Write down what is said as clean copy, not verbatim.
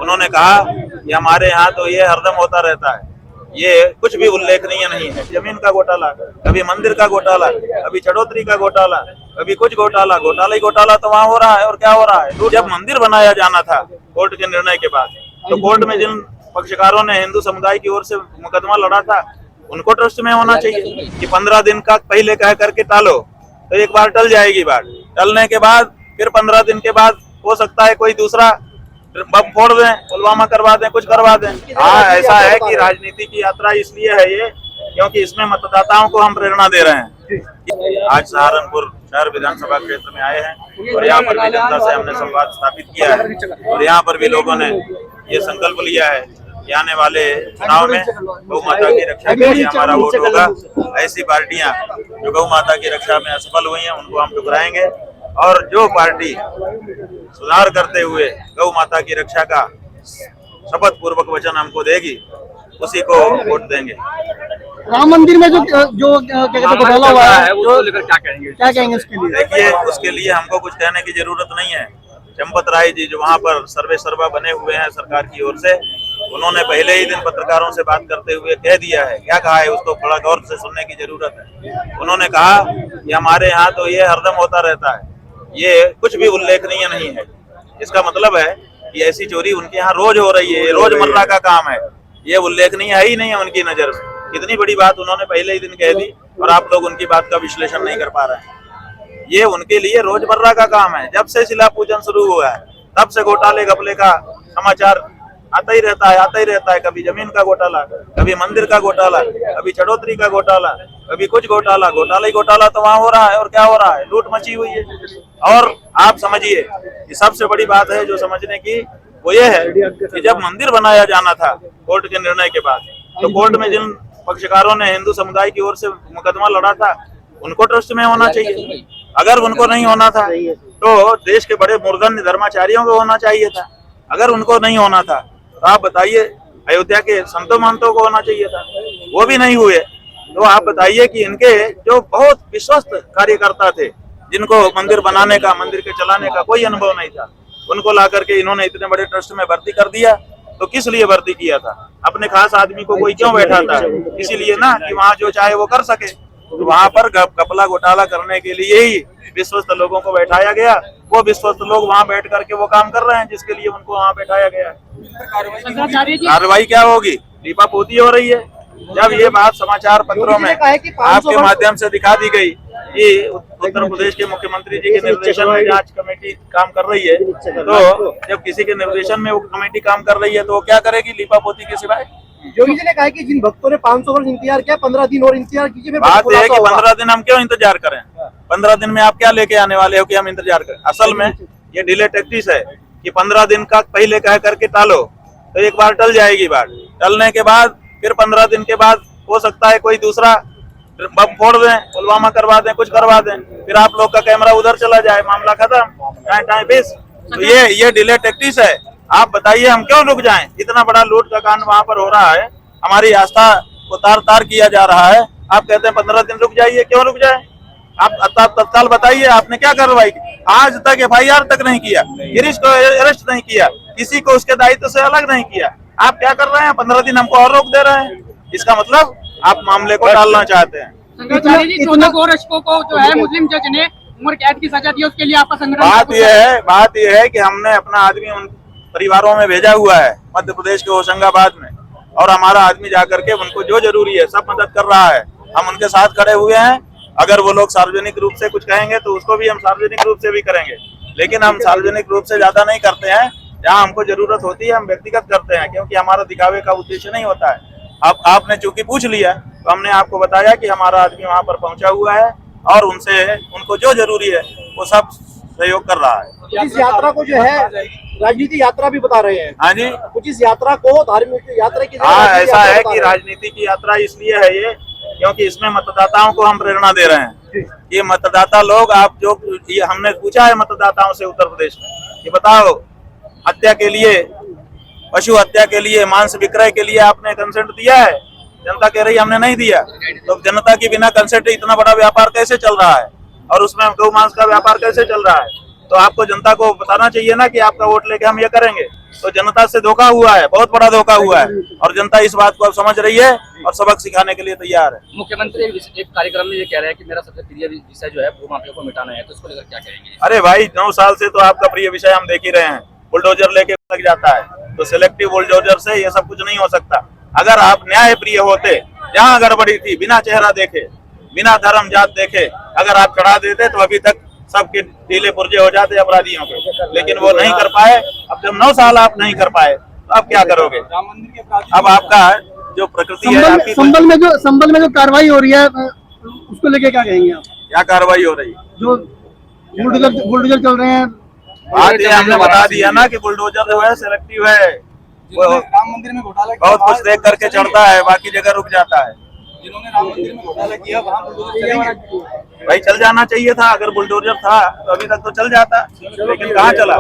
उन्होंने कहा कि हमारे यहाँ तो ये हरदम होता रहता है, ये कुछ भी उल्लेखनीय नहीं है। जमीन का घोटाला, कभी मंदिर का घोटाला, कभी चढ़ोतरी का घोटाला, कभी कुछ घोटाला, घोटाला ही घोटाला तो वहाँ हो रहा है। और क्या हो रहा है, तो जब मंदिर बनाया जाना था कोर्ट के निर्णय के बाद, तो कोर्ट में जिन पक्षकारों ने हिंदू समुदाय की ओर से मुकदमा लड़ा था उनको ट्रस्ट में होना चाहिए कि 15 दिन का पहले कह करके टालो, तो एक बार टल जाएगी बात। टलने के बाद फिर 15 दिन के बाद हो सकता है कोई दूसरा बम फोड़ दें, पुलवामा करवा दें, कुछ करवा दें। हाँ, ऐसा है कि राजनीति की यात्रा इसलिए है ये क्योंकि इसमें मतदाताओं को हम प्रेरणा दे रहे हैं। आज सहारनपुर शहर विधानसभा क्षेत्र में आए हैं और यहाँ पर भी जनता से हमने संवाद स्थापित किया है और यहाँ पर भी लोगों ने ये संकल्प लिया है कि आने वाले चुनाव में गौ माता की रक्षा के लिए हमारा वोट होगा। ऐसी पार्टियां जो गौ माता की रक्षा में असफल हुई हैं उनको हम ठुकराएंगे और जो पार्टी सुधार करते हुए गौ माता की रक्षा का शपथ पूर्वक वचन हमको देगी उसी को वोट देंगे। राम मंदिर में जो क्या कहते हैं घोटाला हुआ है, उसको लेकर क्या कहेंगे उसके लिए? देखिए, उसके लिए हमको कुछ कहने की जरूरत नहीं है। चंपत राय जी जो वहाँ पर सर्वे सर्वा बने हुए हैं सरकार की ओर से, उन्होंने पहले ही दिन पत्रकारों से बात करते हुए कह दिया है। क्या कहा है उसको बड़ा गौर से सुनने की जरूरत है। उन्होंने कहा कि हमारे यहाँ तो ये हरदम होता रहता है, ये कुछ भी उल्लेखनीय नहीं है। इसका मतलब है कि ऐसी चोरी उनके यहाँ रोज हो रही है, रोजमर्रा का काम है, ये उल्लेखनीय है ही नहीं है उनकी नजर में। इतनी बड़ी बात उन्होंने पहले ही दिन कह दी और आप लोग उनकी बात का विश्लेषण नहीं कर पा रहे हैं। ये उनके लिए रोजमर्रा का काम है। जब से शिला पूजन शुरू हुआ है तब से घोटाले घपले का समाचार आता ही रहता है। कभी जमीन का घोटाला, कभी मंदिर का घोटाला, कभी चढ़ोतरी का घोटाला, कभी कुछ घोटाला, घोटाला ही घोटाला तो वहाँ हो रहा है। और क्या हो रहा है, लूट मची हुई है। और आप समझिए कि सबसे बड़ी बात है जो समझने की वो ये है कि जब मंदिर बनाया जाना था कोर्ट के निर्णय के बाद, तो कोर्ट में जिन पक्षकारों ने हिंदू समुदाय की ओर से मुकदमा लड़ा था उनको ट्रस्ट में होना चाहिए। अगर उनको नहीं होना था तो देश के बड़े मूर्धन्य धर्माचार्यों को होना चाहिए था। अगर उनको नहीं होना था तो आप बताइए अयोध्या के संतों महंतों को होना चाहिए था, वो भी नहीं हुए। तो आप बताइए कि इनके जो बहुत विश्वस्त कार्यकर्ता थे जिनको मंदिर बनाने का, मंदिर के चलाने का कोई अनुभव नहीं था, उनको ला करके इन्होंने इतने बड़े ट्रस्ट में भर्ती कर दिया। तो किस लिए भर्ती किया था? अपने खास आदमी को कोई क्यों बैठाता है? इसीलिए ना कि वहाँ जो चाहे वो कर सके। तो वहाँ पर घपला घोटाला करने के लिए ही विश्वस्त लोगों को बैठाया गया। वो विश्वस्त लोग वहाँ बैठ करके वो काम कर रहे हैं जिसके लिए उनको वहाँ बैठाया गया है। कार्रवाई क्या होगी? लीपापोती हो रही है। जब ये बात समाचार पत्रों में आपके माध्यम से दिखा दी गई कि उत्तर प्रदेश के मुख्यमंत्री जी के निर्देशन में जांच कमेटी काम कर रही है, तो जब किसी के निर्देशन में वो कमेटी काम कर रही है तो वो क्या करेगी लीपापोती के सिवाय? योगी जी ने कहा कि जिन भक्तों ने 500 वर्ष इंतजार किया, 15 दिन और इंतजार कीजिए। बात यह है कि 15 दिन हम क्यों इंतजार करें? 15 दिन में आप क्या लेके आने वाले हो कि हम इंतजार करें? असल में ये डिले टैक्टिस है कि 15 दिन का पहले कह करके टालो, तो एक बार टल जाएगी बात। टलने के बाद फिर 15 दिन के बाद हो सकता है कोई दूसरा बम फोड़ दें, पुलवामा करवा दें, कुछ करवा दें, फिर आप लोग का कैमरा उधर चला जाए, मामला खत्म, टाइम बेस। तो ये डिले टैक्टिस है। आप बताइए हम क्यों रुक जाएं? इतना बड़ा लूट का कांड वहाँ पर हो रहा है, हमारी आस्था को तार किया जा रहा है। आप कहते हैं 15 दिन रुक जाइए, क्यों रुक जाए? आप तत्काल बताइए आपने क्या कार्रवाई की? आज तक FIR तक नहीं किया, गिरीश को अरेस्ट नहीं किया, किसी को उसके दायित्व से अलग नहीं किया। आप क्या कर रहे हैं? 15 दिन हमको और रोक दे रहे हैं। इसका मतलब आप मामले को टालना चाहते हैं। शंकराचार्य जी, 14 गौरक्षकों को जो है मुस्लिम जज ने उम्र कैद की सजा दी, उसके लिए आपका संगठन बात यह है कि हमने अपना आदमी उन परिवारों में भेजा हुआ है मध्य प्रदेश के होशंगाबाद में, और हमारा आदमी जाकर के उनको जो जरूरी है सब मदद कर रहा है। हम उनके साथ खड़े हुए हैं। अगर वो लोग सार्वजनिक रूप से कुछ कहेंगे तो उसको भी हम सार्वजनिक रूप से भी करेंगे, लेकिन हम सार्वजनिक रूप से ज्यादा नहीं करते हैं। जहाँ हमको जरूरत होती है हम व्यक्तिगत करते हैं, क्योंकि हमारा दिखावे का उद्देश्य नहीं होता है। अब आपने चूंकि पूछ लिया तो हमने आपको बताया कि हमारा आदमी वहाँ पर पहुंचा हुआ है और उनको जो जरूरी है वो सब सहयोग कर रहा है। इस यात्रा को जो है राजनीति यात्रा भी बता रहे हैं। हाँ जी, कुछ इस यात्रा को धार्मिक यात्रा की ऐसा है कि राजनीति की यात्रा इसलिए है ये क्योंकि इसमें मतदाताओं को हम प्रेरणा दे रहे हैं। ये मतदाता लोग, आप जो ये हमने पूछा है मतदाताओं से उत्तर प्रदेश में कि बताओ हत्या के लिए, पशु हत्या के लिए, मांस विक्रय के लिए आपने कंसेंट दिया है? जनता कह रही हमने नहीं दिया। तो जनता के बिना कंसेंट इतना बड़ा व्यापार कैसे चल रहा है और उसमें गौ मांस का व्यापार कैसे चल रहा है? तो आपको जनता को बताना चाहिए ना कि आपका वोट लेके हम ये करेंगे। तो जनता से धोखा हुआ है, बहुत बड़ा धोखा हुआ है, और जनता इस बात को अब समझ रही है और सबक सिखाने के लिए तैयार है। मुख्यमंत्री एक कार्यक्रम में ये कह रहे हैं कि मेरा सबसे प्रिय विषय जो है भूमाफिया को मिटाना है, तो इसको लेकर क्या कहेंगे? अरे भाई 9 साल से तो आपका प्रिय विषय हम देख ही रहे हैं, बुलडोजर लेके लग जाता है, तो सिलेक्टिव बुलडोजर से ये सब कुछ नहीं हो सकता। अगर आप न्याय प्रिय होते, जहाँ गड़बड़ी थी बिना चेहरा देखे, बिना धर्म जात देखे अगर आप चढ़ा देते तो अभी तक सबके ढीले पुर्जे हो जाते अपराधियों के, लेकिन वो नहीं कर पाए। अब जब 9 साल आप नहीं कर पाए तो अब क्या करोगे? अब आपका जो प्रकृति है आपकी, संबल में जो कार्रवाई हो रही है उसको लेके क्या कहेंगे आप? क्या कार्रवाई हो रही है? जो बुलडोजर चल रहे हैं, बात ये हमने बता दिया ना कि बुलडोजर जो है सिलेक्टिव है, वो राम मंदिर में घोटाला किया, बहुत कुछ देख करके चढ़ता है, बाकी जगह रुक जाता है। जिन्होंने राम मंदिर में घोटाला किया वहाँ बुलडोजर चलेंगे? भाई चल जाना चाहिए था, अगर बुलडोजर था तो अभी तक तो चल जाता, लेकिन कहाँ चला।